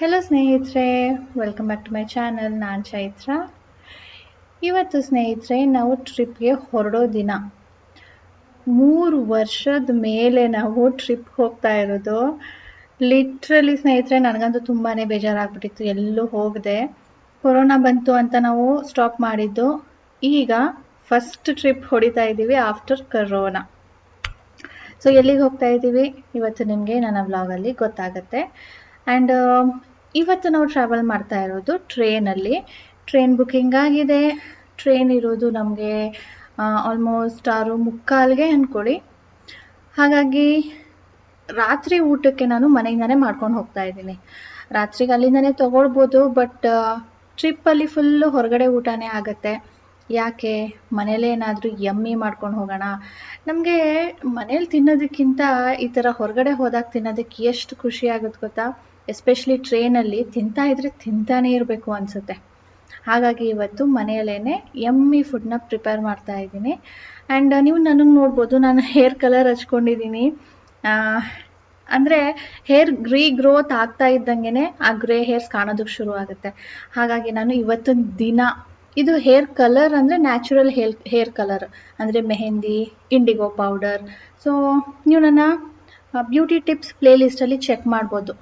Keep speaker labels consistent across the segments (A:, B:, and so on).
A: Hello ಸ್ನೇಹಿತರೆ, welcome back to my channel. ನಾನು ಚೈತ್ರ. ಇವತ್ತು ಸ್ನೇಹಿತರೆ ನಾವು ಟ್ರಿಪ್ಗೆ ಹೊರಡೋ ದಿನ. 3 ವರ್ಷದ ಮೇಲೆ ನಾವು ಟ್ರಿಪ್ ಹೋಗ್ತಾ ಇರೋದು. ಲಿಟ್ರಲಿ ಸ್ನೇಹಿತರೆ, ನನಗಂತೂ ತುಂಬಾ ಬೇಜಾರಾಗ್ಬಿಟ್ಟಿತ್ತು, ಎಲ್ಲೂ ಹೋಗದೆ. ಕೊರೋನಾ ಬಂತು ಅಂತ ನಾವು ಸ್ಟಾಪ್ ಮಾಡಿದ್ದು. ಈಗ ಫಸ್ಟ್ ಟ್ರಿಪ್ ಹೊಡಿತಾ ಇದ್ದೀವಿ ಆಫ್ಟರ್ ಕರೋನಾ. ಸೊ ಎಲ್ಲಿಗೆ ಹೋಗ್ತಾ ಇದ್ದೀವಿ ಇವತ್ತು ನಿಮಗೆ ನನ್ನ ವ್ಲಾಗಲ್ಲಿ ಗೊತ್ತಾಗುತ್ತೆ. ಆ್ಯಂಡ್ ಇವತ್ತು ನಾವು ಟ್ರಾವೆಲ್ ಮಾಡ್ತಾ ಇರೋದು ಟ್ರೈನಲ್ಲಿ. ಟ್ರೈನ್ ಬುಕ್ಕಿಂಗ್ ಆಗಿದೆ. ಟ್ರೈನ್ ಇರೋದು ನಮಗೆ ಆಲ್ಮೋಸ್ಟ್ 6:45ಗೆ ಅಂದ್ಕೊಳ್ಳಿ. ಹಾಗಾಗಿ ರಾತ್ರಿ ಊಟಕ್ಕೆ ನಾನು ಮನೆಯಿಂದನೇ ಮಾಡ್ಕೊಂಡು ಹೋಗ್ತಾ ಇದ್ದೀನಿ. ರಾತ್ರಿಗೆ ಅಲ್ಲಿಂದನೇ ತೊಗೊಳ್ಬೋದು, ಬಟ್ ಟ್ರಿಪ್ಪಲ್ಲಿ ಫುಲ್ಲು ಹೊರಗಡೆ ಊಟನೇ ಆಗುತ್ತೆ. ಯಾಕೆ, ಮನೇಲೇ ಏನಾದರೂ ಯಮ್ಮಿ ಮಾಡ್ಕೊಂಡು ಹೋಗೋಣ. ನಮಗೆ ಮನೇಲಿ ತಿನ್ನೋದಕ್ಕಿಂತ ಈ ಥರ ಹೊರಗಡೆ ಹೋದಾಗ ತಿನ್ನೋದಕ್ಕೆ ಎಷ್ಟು ಖುಷಿ ಆಗುತ್ತೆ ಗೊತ್ತಾ. ಎಸ್ಪೆಷಲಿ ಟ್ರೈನಲ್ಲಿ ತಿಂತಾನೇ ಇರಬೇಕು ಅನಿಸುತ್ತೆ. ಹಾಗಾಗಿ ಇವತ್ತು ಮನೆಯಲ್ಲೇ ಯಮ್ಮಿ ಫುಡ್ನ ಪ್ರಿಪೇರ್ ಮಾಡ್ತಾ ಇದ್ದೀನಿ. ಆ್ಯಂಡ್ ನೀವು ನನಗೆ ನೋಡ್ಬೋದು, ನಾನು ಹೇರ್ ಕಲರ್ ಹಚ್ಕೊಂಡಿದ್ದೀನಿ. ಅಂದರೆ ಹೇರ್ ರೀಗ್ರೋತ್ ಆಗ್ತಾ ಇದ್ದಂಗೆ ಆ ಗ್ರೇ ಹೇರ್ಸ್ ಕಾಣೋದಕ್ಕೆ ಶುರು ಆಗುತ್ತೆ. ಹಾಗಾಗಿ ನಾನು ಇವತ್ತೊಂದು ದಿನ ಇದು ಹೇರ್ ಕಲರ್ ಅಂದರೆ ನ್ಯಾಚುರಲ್ ಹೇರ್ ಕಲರ್ ಅಂದರೆ ಮೆಹಂದಿ, ಇಂಡಿಗೋ ಪೌಡರ್. ಸೊ ನೀವು ನನ್ನ ಬ್ಯೂಟಿ ಟಿಪ್ಸ್ ಪ್ಲೇಲಿಸ್ಟಲ್ಲಿ ಚೆಕ್ ಮಾಡ್ಬೋದು.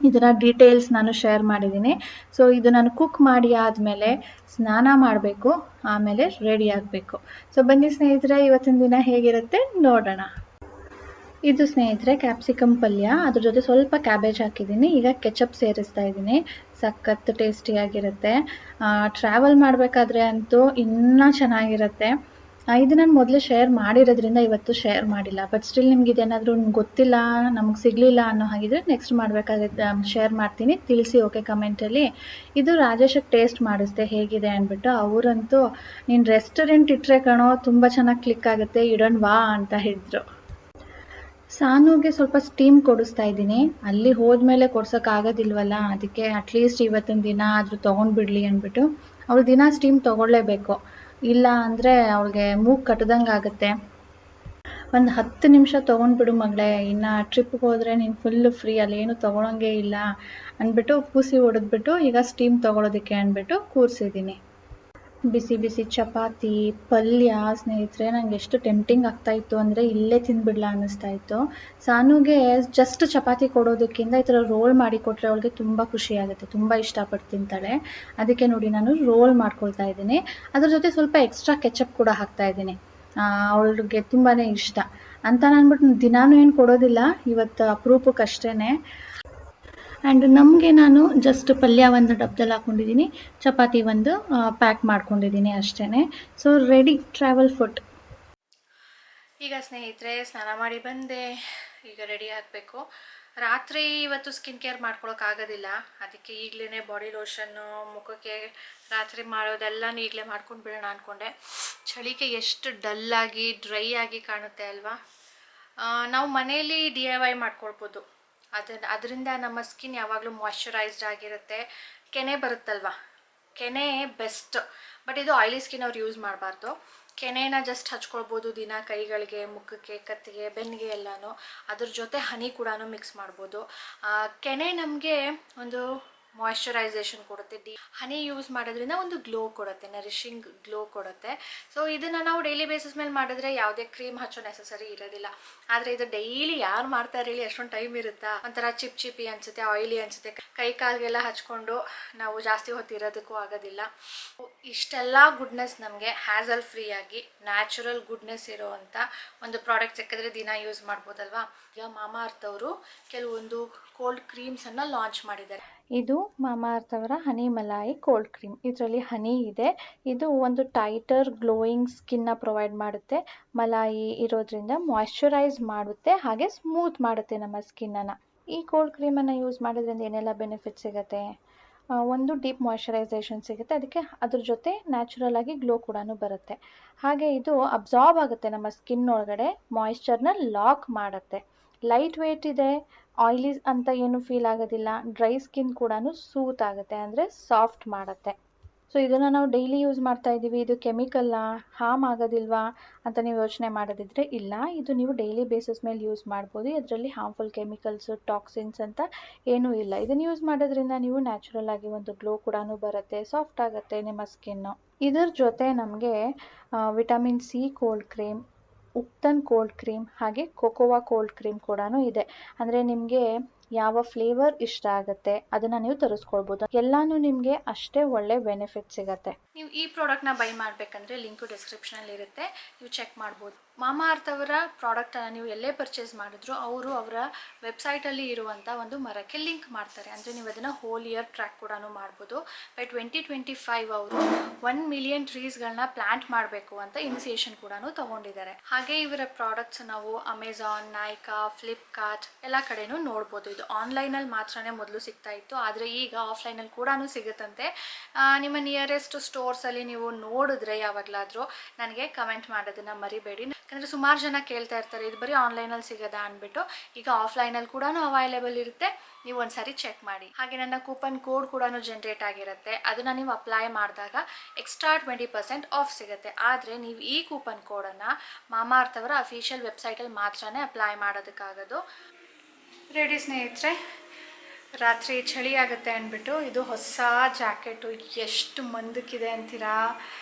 A: ಇದರ ಡೀಟೇಲ್ಸ್ ನಾನು ಶೇರ್ ಮಾಡಿದ್ದೀನಿ. ಸೊ ಇದು ನಾನು ಕುಕ್ ಮಾಡಿ ಆದಮೇಲೆ ಸ್ನಾನ ಮಾಡಬೇಕು, ಆಮೇಲೆ ರೆಡಿ ಆಗಬೇಕು. ಸೊ ಬನ್ನಿ ಸ್ನೇಹಿತರೆ, ಇವತ್ತಿನ ದಿನ ಹೇಗಿರುತ್ತೆ ನೋಡೋಣ. ಇದು ಸ್ನೇಹಿತರೆ ಕ್ಯಾಪ್ಸಿಕಮ್ ಪಲ್ಯ, ಅದ್ರ ಜೊತೆ ಸ್ವಲ್ಪ ಕ್ಯಾಬೇಜ್ ಹಾಕಿದ್ದೀನಿ. ಈಗ ಕೆಚಪ್ ಸೇರಿಸ್ತಾ ಇದ್ದೀನಿ. ಸಖತ್ ಟೇಸ್ಟಿಯಾಗಿರುತ್ತೆ. ಟ್ರಾವೆಲ್ ಮಾಡಬೇಕಾದ್ರೆ ಅಂತೂ ಇನ್ನೂ ಚೆನ್ನಾಗಿರುತ್ತೆ. ಇದು ನಾನು ಮೊದಲೇ ಶೇರ್ ಮಾಡಿರೋದ್ರಿಂದ ಇವತ್ತು ಶೇರ್ ಮಾಡಿಲ್ಲ. ಬಟ್ ಸ್ಟಿಲ್ ನಿಮ್ಗೆ ಇದೇನಾದರೂ ಗೊತ್ತಿಲ್ಲ, ನಮಗೆ ಸಿಗಲಿಲ್ಲ ಅನ್ನೋ ಹಾಗಿದ್ರೆ ನೆಕ್ಸ್ಟ್ ಮಾಡಬೇಕಾದ್ರೆ ಶೇರ್ ಮಾಡ್ತೀನಿ, ತಿಳಿಸಿ ಓಕೆ ಕಮೆಂಟಲ್ಲಿ. ಇದು ರಾಜೇಶಕ್ಕೆ ಟೇಸ್ಟ್ ಮಾಡಿಸ್ದೆ ಹೇಗಿದೆ ಅಂದ್ಬಿಟ್ಟು. ಅವರಂತೂ ನೀನು ರೆಸ್ಟೋರೆಂಟ್ ಇಟ್ಟರೆ ಕಣೋ ತುಂಬ ಚೆನ್ನಾಗಿ ಕ್ಲಿಕ್ ಆಗುತ್ತೆ, ಇಡೋಣ ವಾ ಅಂತ ಹೇಳಿದ್ರು. ಸಾನುಗೆ ಸ್ವಲ್ಪ ಸ್ಟೀಮ್ ಕೊಡಿಸ್ತಾ ಇದ್ದೀನಿ. ಅಲ್ಲಿ ಹೋದ್ಮೇಲೆ ಕೊಡ್ಸೋಕ್ಕಾಗೋದಿಲ್ವಲ್ಲ, ಅದಕ್ಕೆ ಅಟ್ಲೀಸ್ಟ್ ಇವತ್ತಿನ ದಿನ ಆದರೂ ತೊಗೊಂಡ್ಬಿಡ್ಲಿ ಅಂದ್ಬಿಟ್ಟು. ಅವಳು ದಿನ ಸ್ಟೀಮ್ ತೊಗೊಳ್ಳೇಬೇಕು, ಇಲ್ಲ ಅಂದರೆ ಅವಳಿಗೆ ಮೂಗು ಕಟ್ಟದಂಗೆ ಆಗುತ್ತೆ. ಒಂದು 10 ನಿಮಿಷ ತೊಗೊಂಡ್ಬಿಡು ಮಗಳೇ, ಇನ್ನು ಟ್ರಿಪ್ಗೆ ಹೋದರೆ ನೀನು ಫುಲ್ಲು ಫ್ರೀ, ಅಲ್ಲೇನು ತೊಗೊಳಂಗೆ ಇಲ್ಲ ಅಂದ್ಬಿಟ್ಟು ಪೂಸಿ ಹೊಡೆದ್ಬಿಟ್ಟು ಈಗ ಸ್ಟೀಮ್ ತೊಗೊಳೋದಕ್ಕೆ ಅಂದ್ಬಿಟ್ಟು ಕೂರಿಸಿದ್ದೀನಿ. ಬಿಸಿ ಬಿಸಿ ಚಪಾತಿ ಪಲ್ಯ ಸ್ನೇಹಿತರೆ, ನಂಗೆ ಎಷ್ಟು ಟೆಂಪ್ಟಿಂಗ್ ಆಗ್ತಾಯಿತ್ತು ಅಂದರೆ ಇಲ್ಲೇ ತಿಂದ್ಬಿಡ್ಲ ಅನ್ನಿಸ್ತಾ ಇತ್ತು. ಸಾನುಗೆ ಜಸ್ಟ್ ಚಪಾತಿ ಕೊಡೋದಕ್ಕಿಂತ ಈ ಥರ ರೋಲ್ ಮಾಡಿ ಕೊಟ್ಟರೆ ಅವಳಿಗೆ ತುಂಬ ಖುಷಿ ಆಗುತ್ತೆ, ತುಂಬ ಇಷ್ಟಪಟ್ಟು ತಿಂತಾಳೆ. ಅದಕ್ಕೆ ನೋಡಿ ನಾನು ರೋಲ್ ಮಾಡ್ಕೊಳ್ತಾ ಇದ್ದೀನಿ. ಅದ್ರ ಜೊತೆ ಸ್ವಲ್ಪ ಎಕ್ಸ್ಟ್ರಾ ಕೆಚಪ್ ಕೂಡ ಹಾಕ್ತಾ ಇದ್ದೀನಿ. ಅವಳಿಗೆ ತುಂಬಾ ಇಷ್ಟ ಅಂತ ಅಂದ್ಬಿಟ್ಟು ದಿನಾನು ಏನು ಕೊಡೋದಿಲ್ಲ, ಇವತ್ತು ಅಪರೂಪಕ್ಕಷ್ಟೇ. ಆ್ಯಂಡ್ ನಮಗೆ ನಾನು ಜಸ್ಟ್ ಪಲ್ಯ ಒಂದು ಡಬ್ಬದಲ್ಲಿ ಹಾಕ್ಕೊಂಡಿದ್ದೀನಿ, ಚಪಾತಿ ಒಂದು ಪ್ಯಾಕ್ ಮಾಡ್ಕೊಂಡಿದ್ದೀನಿ ಅಷ್ಟೇ. So ready travel food. ಈಗ ಸ್ನೇಹಿತರೆ ಸ್ನಾನ ಮಾಡಿ ಬಂದೆ, ಈಗ ರೆಡಿ ಆಗಬೇಕು. ರಾತ್ರಿ ಇವತ್ತು ಸ್ಕಿನ್ ಕೇರ್ ಮಾಡ್ಕೊಳಕ್ಕಾಗೋದಿಲ್ಲ, ಅದಕ್ಕೆ ಈಗಲೇ ಬಾಡಿ ಲೋಷನ್ನು ಮುಖಕ್ಕೆ ರಾತ್ರಿ ಮಾಡೋದೆಲ್ಲನೂ ಈಗಲೇ ಮಾಡ್ಕೊಂಡು ಬಿಡೋಣ ಅಂದ್ಕೊಂಡೆ. ಚಳಿಗೆ ಎಷ್ಟು ಡಲ್ಲಾಗಿ ಡ್ರೈ ಆಗಿ ಕಾಣುತ್ತೆ ಅಲ್ವಾ. ನಾವು ಮನೆಯಲ್ಲಿ DIY ಮಾಡ್ಕೊಳ್ಬೋದು. ಅದರಿಂದ ನಮ್ಮ ಸ್ಕಿನ್ ಯಾವಾಗಲೂ ಮಾಯ್ಶ್ಚರೈಸ್ಡ್ ಆಗಿರುತ್ತೆ. ಕೆನೆ ಬರುತ್ತಲ್ವ, ಕೆನೆ ಬೆಸ್ಟ್. ಬಟ್ ಇದು ಆಯಿಲಿ ಸ್ಕಿನ್ ಅವ್ರು ಯೂಸ್ ಮಾಡಬಾರ್ದು. ಕೆನೆನ ಜಸ್ಟ್ ಹಚ್ಕೊಳ್ಬೋದು ದಿನ, ಕೈಗಳಿಗೆ, ಮುಖಕ್ಕೆ, ಕತ್ತಿಗೆ, ಬೆನ್ನಿಗೆ ಎಲ್ಲನೂ. ಅದ್ರ ಜೊತೆ ಹನಿ ಕೂಡ ಮಿಕ್ಸ್ ಮಾಡ್ಬೋದು. ಕೆನೆ ನಮಗೆ ಒಂದು ಮಾಯ್ಶ್ಚರೈಸೇಷನ್ ಕೊಡುತ್ತೆ. ಹನಿ ಯೂಸ್ ಮಾಡೋದ್ರಿಂದ ಒಂದು ಗ್ಲೋ ಕೊಡುತ್ತೆ, ನರಿಶಿಂಗ್ ಗ್ಲೋ ಕೊಡುತ್ತೆ. ಸೊ ಇದನ್ನು ನಾವು ಡೈಲಿ ಬೇಸಿಸ್ ಮೇಲೆ ಮಾಡಿದ್ರೆ ಯಾವುದೇ ಕ್ರೀಮ್ ಹಚ್ಚೋ ನೆಸಸರಿ ಇರೋದಿಲ್ಲ. ಆದರೆ ಇದು ಡೈಲಿ ಯಾರು ಮಾಡ್ತಾರೆ ಹೇಳಿ, ಅಷ್ಟೊಂದು ಟೈಮ್ ಇರುತ್ತಾ? ಒಂಥರ ಚಿಪ್ಪಿ ಅನಿಸುತ್ತೆ, ಆಯಿಲಿ ಅನಿಸುತ್ತೆ. ಕೈ ಕಾಲಿಗೆಲ್ಲ ಹಚ್ಕೊಂಡು ನಾವು ಜಾಸ್ತಿ ಹೊತ್ತು ಇರೋದಕ್ಕೂ ಆಗೋದಿಲ್ಲ. ಇಷ್ಟೆಲ್ಲ ಗುಡ್ನೆಸ್ ನಮಗೆ ಹ್ಯಾಸಲ್ ಫ್ರೀ ಆಗಿ ನ್ಯಾಚುರಲ್ ಗುಡ್ನೆಸ್ ಇರೋವಂಥ ಒಂದು ಪ್ರಾಡಕ್ಟ್ ಸಿಕ್ಕಿದ್ರೆ ದಿನ ಯೂಸ್ ಮಾಡ್ಬೋದಲ್ವಾ. ಈಗ ಮಾಮಾಅರ್ತ್ ಅವರು ಕೆಲವೊಂದು ಕೋಲ್ಡ್ ಕ್ರೀಮ್ಸನ್ನು ಲಾಂಚ್ ಮಾಡಿದ್ದಾರೆ. ಇದು ಮಾಮಾಅರ್ತ್ ಅವರ ಹನಿ ಮಲಾಯಿ ಕೋಲ್ಡ್ ಕ್ರೀಮ್. ಇದರಲ್ಲಿ ಹನಿ ಇದೆ. ಇದು ಒಂದು ಟೈಟರ್ ಗ್ಲೋಯಿಂಗ್ ಸ್ಕಿನ್ನ ಪ್ರೊವೈಡ್ ಮಾಡುತ್ತೆ. ಮಲಾಯಿ ಇರೋದ್ರಿಂದ ಮಾಯ್ಶ್ಚರೈಸ್ ಮಾಡುತ್ತೆ, ಹಾಗೆ ಸ್ಮೂತ್ ಮಾಡುತ್ತೆ ನಮ್ಮ ಸ್ಕಿನ್ನನ್ನು. ಈ ಕೋಲ್ಡ್ ಕ್ರೀಮನ್ನು ಯೂಸ್ ಮಾಡೋದ್ರಿಂದ ಏನೆಲ್ಲ ಬೆನಿಫಿಟ್ ಸಿಗುತ್ತೆ? ಒಂದು ಡೀಪ್ ಮಾಯ್ಶ್ಚರೈಸೇಷನ್ ಸಿಗುತ್ತೆ, ಅದಕ್ಕೆ ಅದ್ರ ಜೊತೆ ನ್ಯಾಚುರಲ್ ಆಗಿ ಗ್ಲೋ ಕೂಡ ಬರುತ್ತೆ. ಹಾಗೆ ಇದು ಅಬ್ಸಾರ್ಬ್ ಆಗುತ್ತೆ ನಮ್ಮ ಸ್ಕಿನ್ ಒಳಗಡೆ, ಮಾಯ್ಶ್ಚರ್ನ ಲಾಕ್ ಮಾಡುತ್ತೆ. ಲೈಟ್ ವೇಟ್ ಇದೆ, ಆಯಿಲಿ ಅಂತ ಏನು ಫೀಲ್ ಆಗೋದಿಲ್ಲ. ಡ್ರೈ ಸ್ಕಿನ್ ಕೂಡ ಸೂತ್ ಆಗುತ್ತೆ, ಅಂದರೆ ಸಾಫ್ಟ್ ಮಾಡುತ್ತೆ. ಸೊ ಇದನ್ನು ನಾವು ಡೈಲಿ ಯೂಸ್ ಮಾಡ್ತಾ ಇದ್ದೀವಿ, ಇದು ಕೆಮಿಕಲ್ಲ, ಹಾರ್ಮ್ ಆಗೋದಿಲ್ವಾ ಅಂತ ನೀವು ಯೋಚನೆ ಮಾಡೋದಿದ್ರೆ ಇಲ್ಲ, ಇದು ನೀವು ಡೈಲಿ ಬೇಸಿಸ್ ಮೇಲೆ ಯೂಸ್ ಮಾಡ್ಬೋದು. ಇದರಲ್ಲಿ ಹಾರ್ಮ್ಫುಲ್ ಕೆಮಿಕಲ್ಸು ಟಾಕ್ಸಿನ್ಸ್ ಅಂತ ಏನೂ ಇಲ್ಲ. ಇದನ್ನು ಯೂಸ್ ಮಾಡೋದ್ರಿಂದ ನೀವು ನ್ಯಾಚುರಲ್ ಆಗಿ ಒಂದು ಗ್ಲೋ ಕೂಡ ಬರುತ್ತೆ, ಸಾಫ್ಟ್ ಆಗುತ್ತೆ ನಿಮ್ಮ ಸ್ಕಿನ್ನು. ಇದ್ರ ಜೊತೆ ನಮಗೆ vitamin C cold cream, ubtan cold cream, ಹಾಗೆ ಕೊಕೋವಾ ಕೋಲ್ಡ್ ಕ್ರೀಮ್ ಕೂಡ ಇದೆ. ಅಂದರೆ ನಿಮಗೆ ಯಾವ ಫ್ಲೇವರ್ ಇಷ್ಟ ಆಗುತ್ತೆ ಅದನ್ನು ನೀವು ತರಿಸ್ಕೊಳ್ಬೋದು. ಎಲ್ಲಾನು ನಿಮಗೆ ಅಷ್ಟೇ ಒಳ್ಳೆ ಬೆನಿಫಿಟ್ ಸಿಗುತ್ತೆ. ನೀವು ಈ ಪ್ರಾಡಕ್ಟ್ನ ಬೈ ಮಾಡಬೇಕಂದ್ರೆ ಲಿಂಕು ಡಿಸ್ಕ್ರಿಪ್ಷನಲ್ಲಿ ಇರುತ್ತೆ, ನೀವು ಚೆಕ್ ಮಾಡ್ಬೋದು. ಮಾಮಾಅರ್ತ್ ಅವರ ಪ್ರಾಡಕ್ಟನ್ನು ನೀವು ಎಲ್ಲೇ ಪರ್ಚೇಸ್ ಮಾಡಿದ್ರು ಅವರು ಅವರ ವೆಬ್ಸೈಟಲ್ಲಿ ಇರುವಂಥ ಒಂದು ಮರಕ್ಕೆ ಲಿಂಕ್ ಮಾಡ್ತಾರೆ. ಅಂದರೆ ನೀವು ಅದನ್ನು ಹೋಲ್ ಇಯರ್ ಟ್ರ್ಯಾಕ್ ಕೂಡ ಮಾಡ್ಬೋದು. ಬೈ 2025 ಅವರು 1 ಮಿಲಿಯನ್ ಟ್ರೀಸ್ಗಳನ್ನ ಪ್ಲಾಂಟ್ ಮಾಡಬೇಕು ಅಂತ ಇನಿಸಿಯೇಷನ್ ಕೂಡ ತಗೊಂಡಿದ್ದಾರೆ. ಹಾಗೆ ಇವರ ಪ್ರಾಡಕ್ಟ್ಸ್ ನಾವು ಅಮೆಝಾನ್, ನೈಕಾ, ಫ್ಲಿಪ್ಕಾರ್ಟ್ ಎಲ್ಲ ಕಡೆನೂ ನೋಡ್ಬೋದು. ಇದು ಆನ್ಲೈನಲ್ಲಿ ಮಾತ್ರನೇ ಮೊದಲು ಸಿಗ್ತಾ ಇತ್ತು, ಆದರೆ ಈಗ ಆಫ್ಲೈನಲ್ಲಿ ಕೂಡ ಸಿಗುತ್ತಂತೆ. ನಿಮ್ಮ ನಿಯರೆಸ್ಟ್ ಸ್ಟೋರ್ಸಲ್ಲಿ ನೀವು ನೋಡಿದ್ರೆ ಯಾವಾಗಲಾದರೂ ನನಗೆ ಕಮೆಂಟ್ ಮಾಡೋದನ್ನು ಮರಿಬೇಡಿ. ಯಾಕಂದರೆ ಸುಮಾರು ಜನ ಕೇಳ್ತಾ ಇರ್ತಾರೆ ಇದು ಬರೀ ಆನ್ಲೈನಲ್ಲಿ ಸಿಗೋದಾ ಅಂದ್ಬಿಟ್ಟು. ಈಗ ಆಫ್ಲೈನಲ್ಲಿ ಕೂಡ ಅವೈಲೇಬಲ್ ಇರುತ್ತೆ, ನೀವು ಒಂದ್ಸರಿ ಚೆಕ್ ಮಾಡಿ. ಹಾಗೆ ನನ್ನ ಕೂಪನ್ ಕೋಡ್ ಕೂಡ ಜನರೇಟ್ ಆಗಿರುತ್ತೆ, ಅದನ್ನು ನೀವು ಅಪ್ಲೈ ಮಾಡಿದಾಗ ಎಕ್ಸ್ಟ್ರಾ 20% ಆಫ್ ಸಿಗುತ್ತೆ. ಆದರೆ ನೀವು ಈ ಕೂಪನ್ ಕೋಡನ್ನು ಮಾಮಾಅರ್ತ್ ಅವರ ಅಫಿಷಿಯಲ್ ವೆಬ್ಸೈಟಲ್ಲಿ ಮಾತ್ರನೇ ಅಪ್ಲೈ ಮಾಡೋದಕ್ಕಾಗೋದು. ರೆಡಿ ಸ್ನೇಹಿತರೆ, ರಾತ್ರಿ ಚಳಿ ಆಗುತ್ತೆ ಅಂದ್ಬಿಟ್ಟು ಇದು ಹೊಸ ಜಾಕೆಟು ಎಷ್ಟು ಮಂದಕ್ಕಿದೆ ಅಂತೀರಾ.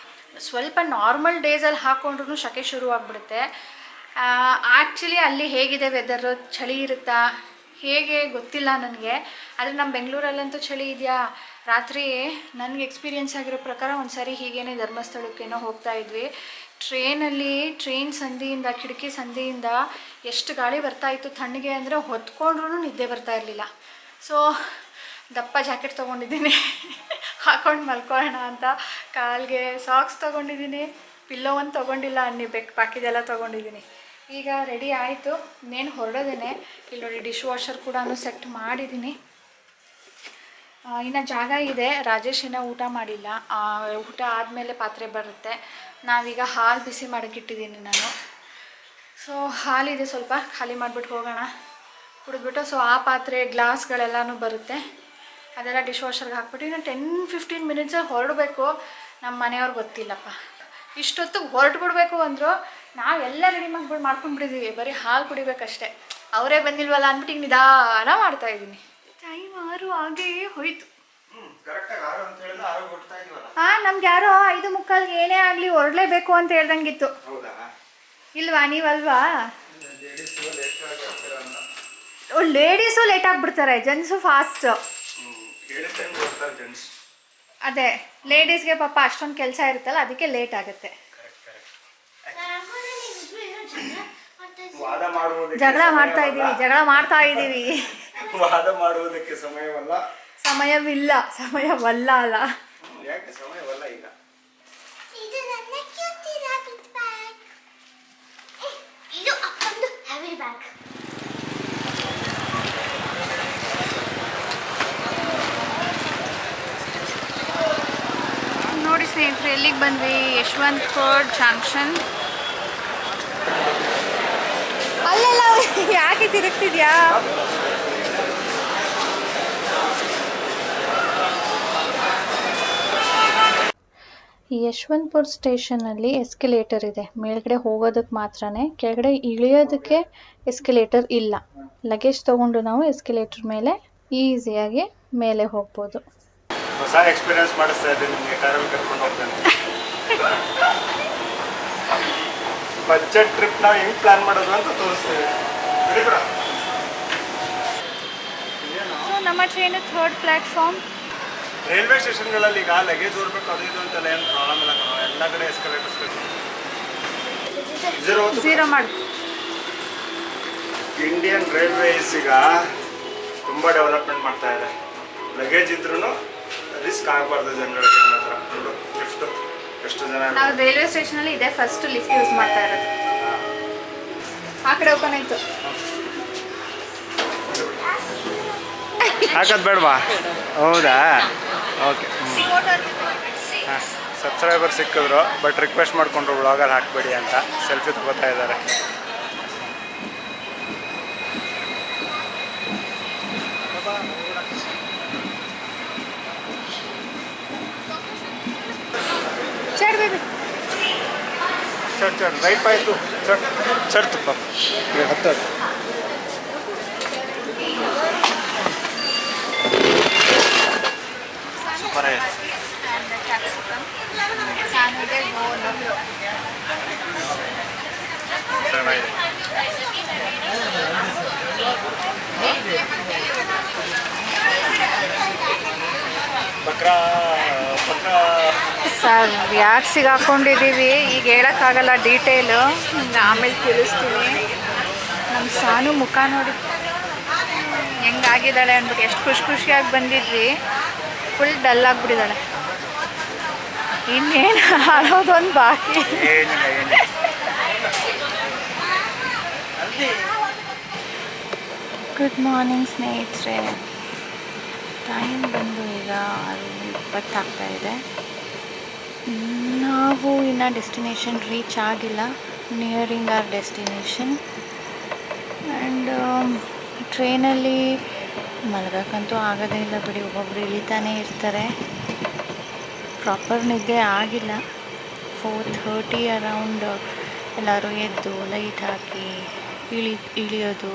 A: ಸ್ವಲ್ಪ ನಾರ್ಮಲ್ ಡೇಸಲ್ಲಿ ಹಾಕ್ಕೊಂಡ್ರೂ ಶಕೆ ಶುರು ಆಗಿಬಿಡುತ್ತೆ. ಆ್ಯಕ್ಚುಲಿ ಅಲ್ಲಿ ಹೇಗಿದೆ ವೆದರು, ಚಳಿ ಇರುತ್ತಾ ಹೇಗೆ ಗೊತ್ತಿಲ್ಲ ನನಗೆ, ಆದರೆ ನಮ್ಮ ಬೆಂಗಳೂರಲ್ಲಂತೂ ಚಳಿ ಇದೆಯಾ. ರಾತ್ರಿ ನನಗೆ ಎಕ್ಸ್ಪೀರಿಯೆನ್ಸ್ ಆಗಿರೋ ಪ್ರಕಾರ ಒಂದು ಸಾರಿ ಹೀಗೇನೆ ಧರ್ಮಸ್ಥಳಕ್ಕೇನೋ ಹೋಗ್ತಾ ಇದ್ವಿ, ಟ್ರೈನ್ ಸಂದಿಯಿಂದ, ಕಿಟಕಿ ಸಂದಿಯಿಂದ ಎಷ್ಟು ಗಾಳಿ ಬರ್ತಾಯಿತ್ತು ತಣ್ಣಗೆ ಅಂದರೆ ಹೊತ್ಕೊಂಡ್ರೂ ನಿದ್ದೆ ಬರ್ತಾ ಇರಲಿಲ್ಲ. ಸೊ ದಪ್ಪ ಜಾಕೆಟ್ ತೊಗೊಂಡಿದ್ದೀನಿ ಹಾಕ್ಕೊಂಡು ಮಲ್ಕೊಳ್ಳೋಣ ಅಂತ. ಕಾಲಿಗೆ ಸಾಕ್ಸ್ ತೊಗೊಂಡಿದ್ದೀನಿ, ಪಿಲ್ಲೋ ಒಂದು ತೊಗೊಂಡಿಲ್ಲ, ಅನ್ನಿಬೇಕು ಬಾಕಿದೆಲ್ಲ ತೊಗೊಂಡಿದ್ದೀನಿ. ಈಗ ರೆಡಿ ಆಯಿತು, ಇನ್ನೇನು ಹೊರಡೋದೇನೆ. ಇಲ್ಲಿ ನೋಡಿ ಡಿಶ್ ವಾಷರ್ ಕೂಡ ಸೆಟ್ ಮಾಡಿದ್ದೀನಿ. ಇನ್ನು ಜಾಗ ಇದೆ, ರಾಜೇಶ್ ಇನ್ನೂ ಊಟ ಮಾಡಿಲ್ಲ, ಊಟ ಆದಮೇಲೆ ಪಾತ್ರೆ ಬರುತ್ತೆ. ನಾವೀಗ ಹಾಲು ಬಿಸಿ ಮಾಡೋಕ್ಕಿಟ್ಟಿದ್ದೀನಿ ನಾನು. ಸೊ ಹಾಲಿದೆ, ಸ್ವಲ್ಪ ಖಾಲಿ ಮಾಡಿಬಿಟ್ಟು ಹೋಗೋಣ ಕುಡಿದ್ಬಿಟ್ಟು. ಸೊ ಆ ಪಾತ್ರೆ ಗ್ಲಾಸ್ಗಳೆಲ್ಲನೂ ಬರುತ್ತೆ, ಅದೆಲ್ಲ ಡಿಶ್ ವಾಷರ್ಗೆ ಹಾಕ್ಬಿಟ್ಟು ಇನ್ನು 10-15 ಮಿನಿಟ್ಸಲ್ಲಿ ಹೊರಡಬೇಕು. ನಮ್ಮ ಮನೆಯವ್ರಿಗೆ ಗೊತ್ತಿಲ್ಲಪ್ಪ, ಇಷ್ಟೊತ್ತಿಗೆ ಹೊರಟುಬಿಡ್ಬೇಕು ಅಂದರು. ನಾವೆಲ್ಲ ರೆಡಿ ಮಾಡ್ಕೊಂಡ್ಬಿಟ್ಟಿದ್ದೀವಿ, ಬರೀ ಹಾಲು ಕುಡಿಬೇಕಷ್ಟೆ. ಅವರೇ ಬಂದಿಲ್ವಲ್ಲ ಅಂದ್ಬಿಟ್ಟು ಈಗ ನಿಧಾನ ಮಾಡ್ತಾಯಿದ್ದೀನಿ. ಟೈಮ್ 6 ಆಗೇ ಹೋಯ್ತು. ನಮ್ಗೆ ಯಾರೋ 5:45 ಏನೇ ಆಗಲಿ ಹೊರಡಲೇಬೇಕು ಅಂತ ಹೇಳ್ದಂಗಿತ್ತು. ಇಲ್ವಾ, ನೀವಲ್ವಾ? ಲೇಡೀಸು ಲೇಟ್ ಆಗಿಬಿಡ್ತಾರೆ, ಜೆಂಟ್ಸು ಫಾಸ್ಟ್. ಅದೇ ಲೇಡೀಸ್ಗೆ ಪಾಪ ಅಷ್ಟೊಂದು ಕೆಲಸ ಇರುತ್ತಲ್ಲ, ಅದಕ್ಕೆ ಲೇಟ್ ಆಗುತ್ತೆ. ಜಗಳ ಮಾಡ್ತಾ ಇದ್ದೀವಿ
B: ವಾದ ಮಾಡುವುದಕ್ಕೆ ಸಮಯವಿಲ್ಲ
A: ಅಲ್ಲ.
B: ಯಾಕೆ ಸಮಯವಲ್ಲ ಈಗ?
C: ಇದು ನನ್ನ ಕ್ಯೂಟ್ ಬ್ಯಾಗ್. ಇದು ಅಪ್ಪಂದು ಹೆವಿ ಬ್ಯಾಗ್.
A: ನೋಡಿ ಸ್ನೇಹಿತರೆ, ಎಲ್ಲಿಗೆ ಬಂದ್ವಿ? ಯಶವಂತಪುರ ಜಂಕ್ಷನ್. ಅಲ್ಲೆಲ್ಲ ಯಾಕೆ ತಿರುಗ್ತಿದ್ಯಾ? ಈ ಯಶವಂತಪುರ ಸ್ಟೇಷನಲ್ಲಿ ಎಸ್ಕಲೇಟರ್ ಇದೆ, ಮೇಲ್ಗಡೆ ಹೋಗೋದಕ್ಕೆ ಮಾತ್ರನೇ, ಕೆಳಗಡೆ ಇಳಿಯೋದಕ್ಕೆ ಎಸ್ಕಲೇಟರ್ ಇಲ್ಲ. ಲಗೇಜ್ ತೊಗೊಂಡು ನಾವು ಎಸ್ಕಲೇಟರ್ ಮೇಲೆ ಈಸಿಯಾಗಿ ಮೇಲೆ ಹೋಗ್ಬೋದು.
B: ಹೊಸ ಎಕ್ಸ್ಪೀರಿಯನ್ಸ್ ಮಾಡಿಸ್ತಾ ಇದ್ದೀನಿ ನಿಮಗೆ, ಕಾರಲ್ಲಿ ಕರ್ಕೊಂಡು ಹೋಗ್ತೇನೆ. ಬಜೆಟ್ ಟ್ರಿಪ್ ನಾವು ಹೆಂಗೆ ಪ್ಲಾನ್ ಮಾಡೋದು ಅಂತ ತೋರಿಸ್ತೀವಿ.
A: ಸೊ ನಮ್ಮ ಟ್ರೈನು 3rd ಪ್ಲ್ಯಾಟ್ಫಾರ್ಮ್.
B: ರೈಲ್ವೆ ಸ್ಟೇಷನ್ಗಳಲ್ಲಿ ಈಗ ಲಗೇಜ್ ಓರ್ಬೇಕು ಅದು ಇದು ಅಂತೆಲ್ಲ ಏನು ಪ್ರಾಬ್ಲಮ್ ಇಲ್ಲ, ಎಲ್ಲ ಕಡೆ ಎಸ್ಕಲೇಟರ್ಸ್
A: ಝೀರೋ ಮಾಡಿ.
B: ಇಂಡಿಯನ್ ರೈಲ್ವೇಸ್ ಈಗ ತುಂಬ ಡೆವಲಪ್ಮೆಂಟ್ ಮಾಡ್ತಾ ಇದೆ. ಲಗೇಜ್ ಇದ್ರೂ ರಿಸ್ಕ್ ಆಗಬಾರ್ದು ಜನಗಳಿಗೆ. ನನ್ನ ಹತ್ರ ನೋಡು ಲಿಫ್ಟ್ ಎಷ್ಟು ಜನ.
A: ನಾವು ರೈಲ್ವೆ ಸ್ಟೇಷನಲ್ಲಿ ಇದೆ ಫಸ್ಟ್ ಲಿಫ್ಟ್ ಯೂಸ್ ಮಾಡ್ತಾ ಇರೋದು. ಆ ಕಡೆ ಓಪನ್ ಆಯಿತು.
B: ಹಾಕೋದು ಬೇಡವಾ? ಹೌದಾ, ಓಕೆ. ಹಾಂ, ಸಬ್ಸ್ಕ್ರೈಬರ್ ಸಿಕ್ಕಿದ್ರು, ಬಟ್ ರಿಕ್ವೆಸ್ಟ್ ಮಾಡಿಕೊಂಡ್ರು ವ್ಲಾಗಲ್ಲಿ ಹಾಕಬೇಡಿ ಅಂತ. ಸೆಲ್ಫಿ ತಗೋತಾ ಇದ್ದಾರೆ. ಚಟ್ ರೈಟ್ ಆಯಿತು ಚಟ್ ತುಪ್ಪ ಹತ್ತು ಸೂಪರ್ ಆಯಿತು. ಚೆನ್ನಾಗಿದೆ.
A: ಸರ್ ಯಾಕೆ ಸಿಗಾಕೊಂಡಿದ್ದೀವಿ ಈಗ ಹೇಳೋಕ್ಕಾಗಲ್ಲ ಡೀಟೇಲು, ನಿಮ್ಗೆ ಆಮೇಲೆ ತಿಳಿಸ್ತೀನಿ. ನಮ್ಮ ಸಾನು ಮುಖ ನೋಡಿ ಹೆಂಗಾಗಿದ್ದಾಳೆ ಅಂದ್ಬಿಟ್ಟು, ಎಷ್ಟು ಖುಷಿಯಾಗಿ ಬಂದಿದ್ವಿ, ಫುಲ್ ಡಲ್ ಆಗಿಬಿಟ್ಟಿದ್ದಾಳೆ. ಇನ್ನೇನು ಆಡೋದೊಂದು ಬಾಕಿ. ಗುಡ್ ಮಾರ್ನಿಂಗ್ ಸ್ನೇಹಿತರೆ. ಟೈಮ್ ಬಂದು ಈಗ 6:20 ಆಗ್ತಾಯಿದೆ. ನಾವು ಇನ್ನು ಡೆಸ್ಟಿನೇಷನ್ ರೀಚ್ ಆಗಿಲ್ಲ, ನಿಯರಿಂಗ್ ಆರ್ ಡೆಸ್ಟಿನೇಷನ್. ಆ್ಯಂಡ್ ಟ್ರೈನಲ್ಲಿ ಮಲಗೋಕ್ಕಂತೂ ಆಗೋದೇ ಇಲ್ಲ ಬಿಡಿ, ಒಬ್ಬೊಬ್ರು ಇಳಿತಾನೇ ಇರ್ತಾರೆ. ಪ್ರಾಪರ್ ನಿದ್ದೆ ಆಗಿಲ್ಲ. 4:30 ಅರೌಂಡ್ ಎಲ್ಲರೂ ಎದ್ದು ಲೈಟ್ ಹಾಕಿ ಇಳಿಯೋದು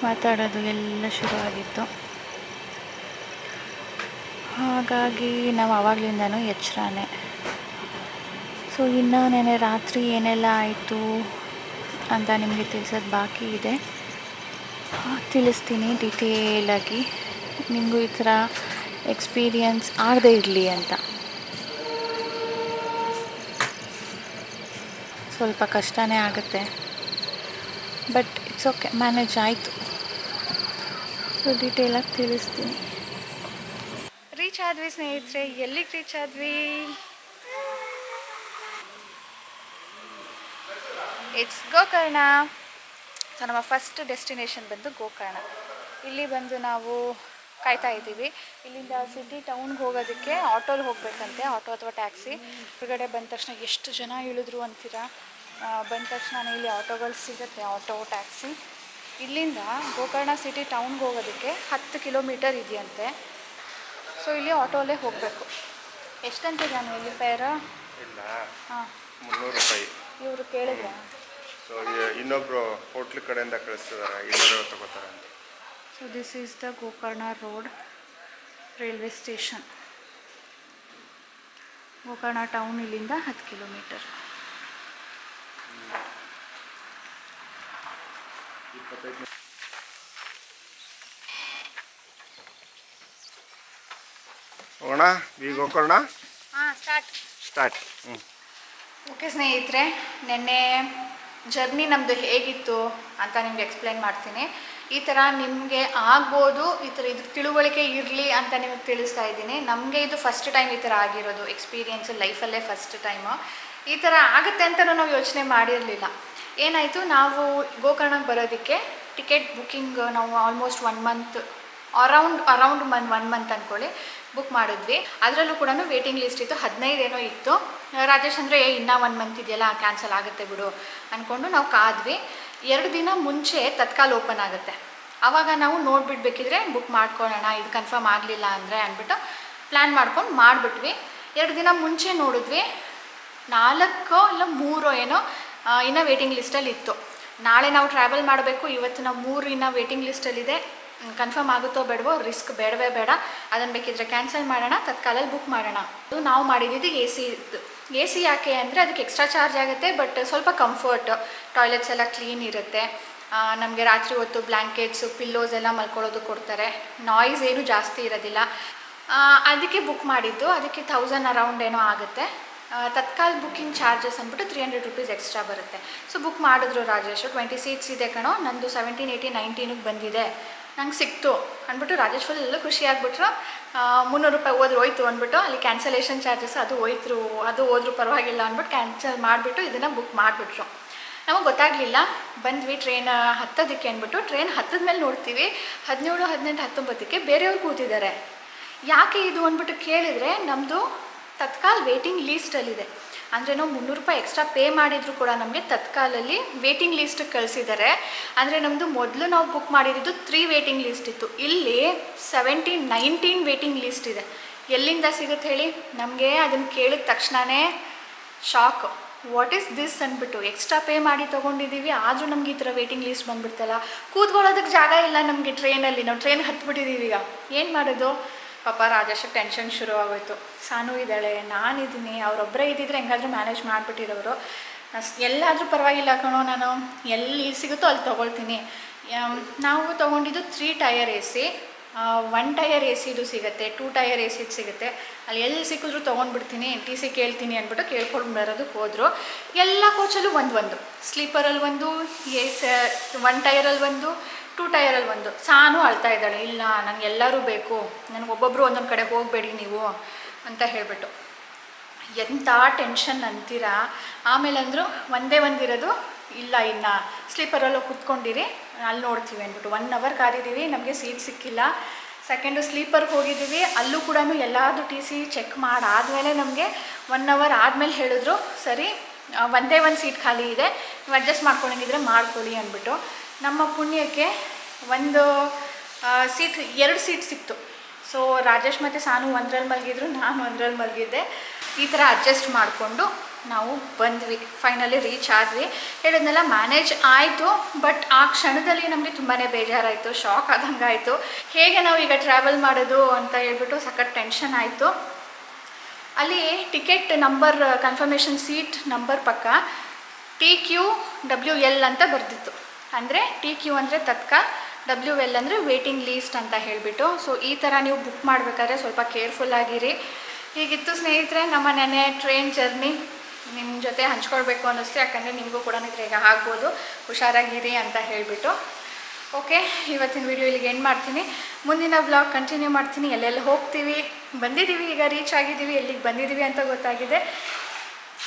A: ಮಾತಾಡೋದು ಎಲ್ಲ ಶುರುವಾಗಿತ್ತು. ಹಾಗಾಗಿ ನಾವು ಆವಾಗಲಿಂದನೂ ಎಚ್ಚರನೇ. ಸೊ ಇನ್ನು ನೆನ್ನೆ ರಾತ್ರಿ ಏನೆಲ್ಲ ಆಯಿತು ಅಂತ ನಿಮಗೆ ತಿಳಿಸೋದು ಬಾಕಿ ಇದೆ, ತಿಳಿಸ್ತೀನಿ ಡೀಟೇಲಾಗಿ. ನಿಮಗೂ ಈ ಥರ ಎಕ್ಸ್ಪೀರಿಯನ್ಸ್ ಆಗದೇ ಇರಲಿ ಅಂತ. ಸ್ವಲ್ಪ ಕಷ್ಟನೇ ಆಗುತ್ತೆ, ಬಟ್ ಇಟ್ಸ್ ಓಕೆ, ಮ್ಯಾನೇಜ್ ಆಯಿತು. ಸೊ ಡೀಟೇಲಾಗಿ ತಿಳಿಸ್ತೀನಿ. ರೀಚ್ ಆದ್ವಿ ಸ್ನೇಹಿತರೆ. ಎಲ್ಲಿಗೆ ರೀಚ್ ಆದ್ವಿ? ಇಟ್ಸ್ ಗೋಕರ್ಣ. ಸೊ ನಮ್ಮ ಫಸ್ಟ್ ಡೆಸ್ಟಿನೇಷನ್ ಬಂದು ಗೋಕರ್ಣ. ಇಲ್ಲಿ ಬಂದು ನಾವು ಕಾಯ್ತಾ ಇದ್ದೀವಿ. ಇಲ್ಲಿಂದ ಸಿಟಿ ಟೌನ್ಗೆ ಹೋಗೋದಕ್ಕೆ ಆಟೋಲಿ ಹೋಗಬೇಕಂತೆ, ಆಟೋ ಅಥವಾ ಟ್ಯಾಕ್ಸಿ. ಹೊರಗಡೆ ಬಂದ ತಕ್ಷಣ ಎಷ್ಟು ಜನ ಇಳಿದ್ರು ಅಂತೀರಾ. ಬಂದ ತಕ್ಷಣ ಇಲ್ಲಿ ಆಟೋಗಳು ಸಿಗುತ್ತೆ, ಆಟೋ ಟ್ಯಾಕ್ಸಿ. ಇಲ್ಲಿಂದ ಗೋಕರ್ಣ ಸಿಟಿ ಟೌನ್ಗೆ ಹೋಗೋದಕ್ಕೆ 10 ಕಿಲೋಮೀಟರ್ ಇದೆಯಂತೆ. ಸೊ ಇಲ್ಲಿ ಆಟೋಲ್ಲೇ ಹೋಗಬೇಕು. ಎಷ್ಟಂತ ನಾನು ಇಲ್ಲಿ ಫೇರ?
B: ಇಲ್ಲ,
A: ಹಾಂ,
B: 300 ರೂಪಾಯಿ.
A: ಇವರು ಕೇಳಿದ್ರೆ
B: ಸೊ ಇನ್ನೊಬ್ರು ಹೋಟ್ಲ್ ಕಡೆಯಿಂದ ಕಳಿಸ್ತಿದ್ದಾರೆ, 250 ತಗೋತಾರೆ ಅಂತ.
A: So this is the Gokarna road railway station. Gokarna town ಇಲ್ಲಿಂದ 10 ಕಿಲೋಮೀಟರ್.
B: ಹೋಗೋಣ ಈ ಗೋಕರ್ಣ.
A: ಹಾಂ,
B: ಸ್ಟಾರ್ಟ್.
A: ಓಕೆ ಸ್ನೇಹಿತರೆ, ನೆನ್ನೆ ಜರ್ನಿ ನಮ್ಮದು ಹೇಗಿತ್ತು ಅಂತ ನಿಮ್ಗೆ ಎಕ್ಸ್ಪ್ಲೇನ್ ಮಾಡ್ತೀನಿ. ಈ ಥರ ನಿಮಗೆ ಆಗ್ಬೋದು, ಈ ಥರ ಇದು ತಿಳುವಳಿಕೆ ಇರಲಿ ಅಂತ ನಿಮಗೆ ತಿಳಿಸ್ತಾ ಇದ್ದೀನಿ. ನಮಗೆ ಇದು ಫಸ್ಟ್ ಟೈಮ್ ಈ ಥರ ಆಗಿರೋದು ಎಕ್ಸ್ಪೀರಿಯೆನ್ಸ್, ಲೈಫಲ್ಲೇ ಫಸ್ಟ್ ಟೈಮು. ಈ ಥರ ಆಗುತ್ತೆ ಅಂತಲೂ ನಾವು ಯೋಚನೆ ಮಾಡಿರಲಿಲ್ಲ. ಏನಾಯಿತು, ನಾವು ಗೋಕರ್ಣಕ್ಕೆ ಬರೋದಕ್ಕೆ ಟಿಕೆಟ್ ಬುಕ್ಕಿಂಗ್ ನಾವು ಆಲ್ಮೋಸ್ಟ್ 1 ಮಂತ್ ಅರೌಂಡ್ 1 ಮಂತ್ ಅಂದ್ಕೊಳ್ಳಿ ಬುಕ್ ಮಾಡಿದ್ವಿ. ಅದರಲ್ಲೂ ಕೂಡ ವೇಟಿಂಗ್ ಲಿಸ್ಟ್ ಇತ್ತು, 15 ಏನೋ ಇತ್ತು. ರಾಜೇಶ್ ಅಂದರೆ ಇನ್ನೂ 1 ಮಂತ್ ಇದೆಯಲ್ಲ, ಕ್ಯಾನ್ಸಲ್ ಆಗುತ್ತೆ ಬಿಡು ಅಂದ್ಕೊಂಡು ನಾವು ಕಾದ್ವಿ. 2 ದಿನ ಮುಂಚೆ ತತ್ಕಾಲ್ ಓಪನ್ ಆಗುತ್ತೆ. ಆವಾಗ ನಾವು ನೋಡಿಬಿಡ್ಬೇಕಿದ್ರೆ ಬುಕ್ ಮಾಡ್ಕೊಳ್ಳೋಣ, ಇದು ಕನ್ಫರ್ಮ್ ಆಗಲಿಲ್ಲ ಅಂದರೆ ಅಂದ್ಬಿಟ್ಟು ಪ್ಲ್ಯಾನ್ ಮಾಡ್ಕೊಂಡು ಮಾಡಿಬಿಟ್ವಿ. 2 ದಿನ ಮುಂಚೆ ನೋಡಿದ್ವಿ, 4 ಇಲ್ಲ 3 ಏನೋ ಇನ್ನೂ ವೇಟಿಂಗ್ ಲಿಸ್ಟಲ್ಲಿ ಇತ್ತು. ನಾಳೆ ನಾವು ಟ್ರಾವೆಲ್ ಮಾಡಬೇಕು, ಇವತ್ತು ನಾವು 3 ಇನ್ನೂ ವೇಟಿಂಗ್ ಲಿಸ್ಟಲ್ಲಿದೆ. ಕನ್ಫರ್ಮ್ ಆಗುತ್ತೋ ಬೇಡವೋ, ರಿಸ್ಕ್ ಬೇಡವೇ ಬೇಡ, ಅದನ್ನು ಬೇಕಿದ್ರೆ ಕ್ಯಾನ್ಸಲ್ ಮಾಡೋಣ, ತತ್ಕಾಲಲ್ಲಿ ಬುಕ್ ಮಾಡೋಣ. ಅದು ನಾವು ಮಾಡಿದ್ದು ಎ ಸಿ ಯಾಕೆ ಅಂದರೆ ಅದಕ್ಕೆ ಎಕ್ಸ್ಟ್ರಾ ಚಾರ್ಜ್ ಆಗುತ್ತೆ, ಬಟ್ ಸ್ವಲ್ಪ ಕಂಫರ್ಟ್, ಟಾಯ್ಲೆಟ್ಸ್ ಎಲ್ಲ ಕ್ಲೀನ್ ಇರುತ್ತೆ. ನಮಗೆ ರಾತ್ರಿ ಹೊತ್ತು ಬ್ಲ್ಯಾಂಕೆಟ್ಸು ಪಿಲ್ಲೋಸ್ ಎಲ್ಲ ಮಲ್ಕೊಳ್ಳೋದು ಕೊಡ್ತಾರೆ, ನಾಯ್ಸ್ ಏನು ಜಾಸ್ತಿ ಇರೋದಿಲ್ಲ. ಅದಕ್ಕೆ ಬುಕ್ ಮಾಡಿದ್ದು. ಅದಕ್ಕೆ 1000 ಅರೌಂಡ್ ಏನೋ ಆಗುತ್ತೆ. ತತ್ಕಾಲ್ ಬುಕ್ಕಿಂಗ್ ಚಾರ್ಜಸ್ ಅಂದ್ಬಿಟ್ಟು 300 ರೂಪೀಸ್ ಎಕ್ಸ್ಟ್ರಾ ಬರುತ್ತೆ. ಸೊ ಬುಕ್ ಮಾಡಿದ್ರು ರಾಜೇಶು. 20 ಸೀಟ್ಸ್ ಇದೆ ಕಣೋ, ನಂದು 17, 18, 19ಗೆ ಬಂದಿದೆ, ನಂಗೆ ಸಿಕ್ತು ಅಂದ್ಬಿಟ್ಟು ರಾಜೇಶ್ ಫುಲ್ ಖುಷಿಯಾಗ್ಬಿಟ್ರು. 300 ರೂಪಾಯಿ ಹೋಯ್ತು ಅಂದ್ಬಿಟ್ಟು ಅಲ್ಲಿ ಕ್ಯಾನ್ಸಲೇಷನ್ ಚಾರ್ಜಸ್ ಅದು ಹೋದ್ರು ಪರವಾಗಿಲ್ಲ ಅಂದ್ಬಿಟ್ಟು ಕ್ಯಾನ್ಸಲ್ ಮಾಡಿಬಿಟ್ಟು ಇದನ್ನು ಬುಕ್ ಮಾಡಿಬಿಟ್ರು. ನಮಗೆ ಗೊತ್ತಾಗಲಿಲ್ಲ, ಬಂದ್ವಿ ಟ್ರೈನ್ ಹತ್ತೋದಕ್ಕೆ ಅಂದ್ಬಿಟ್ಟು. ಟ್ರೈನ್ ಹತ್ತದ ಮೇಲೆ ನೋಡ್ತೀವಿ 17, 18, 19ಕ್ಕೆ ಬೇರೆಯವ್ರು ಕೂತಿದ್ದಾರೆ. ಯಾಕೆ ಇದು ಅಂದ್ಬಿಟ್ಟು ಕೇಳಿದರೆ ನಮ್ಮದು ತತ್ಕಾಲ್ ವೇಟಿಂಗ್ ಲೀಸ್ಟಲ್ಲಿದೆ. ಅಂದರೆ ನಾವು 300 ರೂಪಾಯಿ ಎಕ್ಸ್ಟ್ರಾ ಪೇ ಮಾಡಿದರೂ ಕೂಡ ನಮಗೆ ತತ್ಕಾಲಲ್ಲಿ ವೇಟಿಂಗ್ ಲೀಸ್ಟಿಗೆ ಕಳಿಸಿದ್ದಾರೆ. ಅಂದರೆ ನಮ್ಮದು ಮೊದಲು ನಾವು ಬುಕ್ ಮಾಡಿದ್ದು 3 ವೇಟಿಂಗ್ ಲೀಸ್ಟ್ ಇತ್ತು, ಇಲ್ಲಿ 17, 19 ವೇಟಿಂಗ್ ಲೀಸ್ಟ್ ಇದೆ. ಎಲ್ಲಿಂದ ಸಿಗುತ್ತೆ ಹೇಳಿ? ನಮಗೆ ಅದನ್ನು ಕೇಳಿದ ತಕ್ಷಣವೇ ಶಾಕ್. ವಾಟ್ ಈಸ್ ದಿಸ್ ಅಂದ್ಬಿಟ್ಟು ಎಕ್ಸ್ಟ್ರಾ ಪೇ ಮಾಡಿ ತೊಗೊಂಡಿದ್ದೀವಿ, ಆದರೂ ನಮ್ಗೆ ಈ ಥರ ವೇಟಿಂಗ್ ಲಿಸ್ಟ್ ಬಂದುಬಿಡ್ತಲ್ಲ, ಕೂತ್ಕೊಳ್ಳೋದಕ್ಕೆ ಜಾಗ ಇಲ್ಲ ನಮಗೆ ಟ್ರೈನಲ್ಲಿ, ನಾವು ಟ್ರೈನ್ ಹತ್ಬಿಟ್ಟಿದ್ದೀವಿ ಈಗ, ಏನು ಮಾಡೋದು? ಪಾಪ ರಾಜೇಶಕ್ಕೆ ಟೆನ್ಷನ್ ಶುರು ಆಗೋಯ್ತು. ಸಾನು ಇದ್ದಾಳೆ, ನಾನಿದ್ದೀನಿ, ಅವರೊಬ್ಬರೇ ಇದ್ದಿದ್ರೆ ಹೆಂಗಾದರೂ ಮ್ಯಾನೇಜ್ ಮಾಡಿಬಿಟ್ಟಿರೋರು. ಎಲ್ಲಾದರೂ ಪರವಾಗಿಲ್ಲ ಕಣೋ, ನಾನು ಎಲ್ಲಿ ಸಿಗುತ್ತೋ ಅಲ್ಲಿ ತೊಗೊಳ್ತೀನಿ. ನಾವು ತೊಗೊಂಡಿದ್ದು 3 ಟೈರ್ AC, 1 ಟೈರ್ ACದು ಸಿಗುತ್ತೆ, 2 ಟೈರ್ ACದು ಸಿಗುತ್ತೆ. ಅಲ್ಲಿ ಎಲ್ಲಿ ಸಿಕ್ಕಿದ್ರು ತೊಗೊಂಡ್ಬಿಡ್ತೀನಿ, TC ಕೇಳ್ತೀನಿ ಅಂದ್ಬಿಟ್ಟು ಕೇಳ್ಕೊಂಡು ಬರೋದಕ್ಕೆ ಹೋದರು. ಎಲ್ಲ ಕೋಚಲ್ಲೂ ಒಂದು, ಸ್ಲೀಪರಲ್ಲಿ ಒಂದು, 1 ಟೈರಲ್ಲಿ ಒಂದು, 2 ಟೈರಲ್ಲಿ ಒಂದು. ಸಾನು ಅಳ್ತಾ ಇದ್ದಾಳೆ, ಇಲ್ಲ ನನಗೆ ಎಲ್ಲರೂ ಬೇಕು, ನನಗೊಬ್ಬೊಬ್ಬರು ಒಂದೊಂದು ಕಡೆ ಹೋಗಬೇಡಿ ನೀವು ಅಂತ ಹೇಳಿಬಿಟ್ಟು. ಎಂಥ ಟೆನ್ಷನ್ ಅಂತೀರಾ. ಆಮೇಲೆ ಅಂದರು ಒಂದಿರೋದು, ಇಲ್ಲ ಇನ್ನು ಸ್ಲೀಪರಲ್ಲೂ ಕೂತ್ಕೊಂಡಿರಿ, ಅಲ್ಲಿ ನೋಡ್ತೀವಿ ಅಂದ್ಬಿಟ್ಟು 1 ಅವರ್ ಕಾದಿದ್ದೀವಿ, ನಮಗೆ ಸೀಟ್ ಸಿಕ್ಕಿಲ್ಲ. ಸೆಕೆಂಡು ಸ್ಲೀಪರ್ಗೆ ಹೋಗಿದ್ದೀವಿ, ಅಲ್ಲೂ ಕೂಡ ಎಲ್ಲಾದರೂ TC ಚೆಕ್ ಮಾಡಾದಮೇಲೆ ನಮಗೆ 1 ಅವರ್ ಆದಮೇಲೆ ಹೇಳಿದ್ರು, ಸರಿ ಒಂದೇ ಸೀಟ್ ಖಾಲಿ ಇದೆ, ನೀವು ಅಡ್ಜಸ್ಟ್ ಮಾಡ್ಕೊಂಡಿದ್ರೆ ಮಾಡ್ಕೊಳ್ಳಿ ಅಂದ್ಬಿಟ್ಟು. ನಮ್ಮ ಪುಣ್ಯಕ್ಕೆ ಒಂದು ಸೀಟ್ 2 ಸೀಟ್ ಸಿಕ್ತು. ಸೊ ರಾಜೇಶ್ ಮತ್ತು ಸಾನು ಒಂದರಲ್ಲಿ ಮಲಗಿದ್ರು, ನಾನು ಒಂದರಲ್ಲಿ ಮಲಗಿದ್ದೆ. ಈ ಥರ ಅಡ್ಜಸ್ಟ್ ಮಾಡಿಕೊಂಡು ನಾವು ಬಂದ್ವಿ, ಫೈನಲಿ ರೀಚ್ ಆದ್ವಿ. ಹೇಳಿದ್ನೆಲ್ಲ ಮ್ಯಾನೇಜ್ ಆಯಿತು, ಬಟ್ ಆ ಕ್ಷಣದಲ್ಲಿ ನಮಗೆ ತುಂಬಾ ಬೇಜಾರಾಯಿತು, ಶಾಕ್ ಆದಂಗೆ ಆಯಿತು. ಹೇಗೆ ನಾವು ಈಗ ಟ್ರಾವೆಲ್ ಮಾಡೋದು ಅಂತ ಹೇಳ್ಬಿಟ್ಟು ಸಖತ್ ಟೆನ್ಷನ್ ಆಯಿತು. ಅಲ್ಲಿ ticket number confirmation seat number ಪಕ್ಕ TQWL ಅಂತ ಬರೆದಿತ್ತು. ಅಂದರೆ TQ ಅಂದರೆ ತತ್ಕಾಲ್, WL ಅಂದರೆ ವೇಟಿಂಗ್ ಲೀಸ್ಟ್ ಅಂತ ಹೇಳಿಬಿಟ್ಟು. ಸೊ ಈ ಥರ ನೀವು ಬುಕ್ ಮಾಡಬೇಕಾದ್ರೆ ಸ್ವಲ್ಪ ಕೇರ್ಫುಲ್ಲಾಗಿರಿ. ಹೀಗಿತ್ತು ಸ್ನೇಹಿತರೆ ನಮ್ಮ ನೆನೆ ಟ್ರೈನ್ ಜರ್ನಿ. ನಿಮ್ಮ ಜೊತೆ ಹಂಚ್ಕೊಳ್ಬೇಕು ಅನ್ನಿಸ್ತು, ಯಾಕಂದರೆ ನಿಮಗೂ ಕೂಡ ಈಗ ಆಗ್ಬೋದು, ಹುಷಾರಾಗಿರಿ ಅಂತ ಹೇಳಿಬಿಟ್ಟು. ಓಕೆ, ಇವತ್ತಿನ ವಿಡಿಯೋ ಇಲ್ಲಿಗೆ ಎಂಡ್ ಮಾಡ್ತೀನಿ. ಮುಂದಿನ ವ್ಲಾಗ್ ಕಂಟಿನ್ಯೂ ಮಾಡ್ತೀನಿ. ಎಲ್ಲೆಲ್ಲಿ ಹೋಗ್ತೀವಿ, ಬಂದಿದ್ದೀವಿ, ಈಗ ರೀಚ್ ಆಗಿದ್ದೀವಿ, ಎಲ್ಲಿಗೆ ಬಂದಿದ್ದೀವಿ ಅಂತ ಗೊತ್ತಾಗಿದೆ.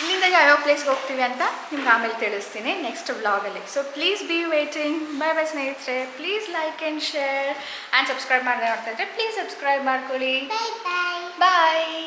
A: ಇಲ್ಲಿಂದ ಯಾವ್ಯಾವ ಪ್ಲೇಸ್ಗೆ ಹೋಗ್ತೀವಿ ಅಂತ ನಿಮ್ಗೆ ಆಮೇಲೆ ತಿಳಿಸ್ತೀನಿ ನೆಕ್ಸ್ಟ್ ವ್ಲಾಗಲ್ಲಿ. So please be waiting. Bye ಸ್ನೇಹಿತರೆ. Please like and share and subscribe ಮಾಡದೆ ನೋಡ್ತಾ ಇದ್ದರೆ ಪ್ಲೀಸ್ ಸಬ್ಸ್ಕ್ರೈಬ್ ಮಾಡ್ಕೊಳ್ಳಿ. ಬಾಯ್.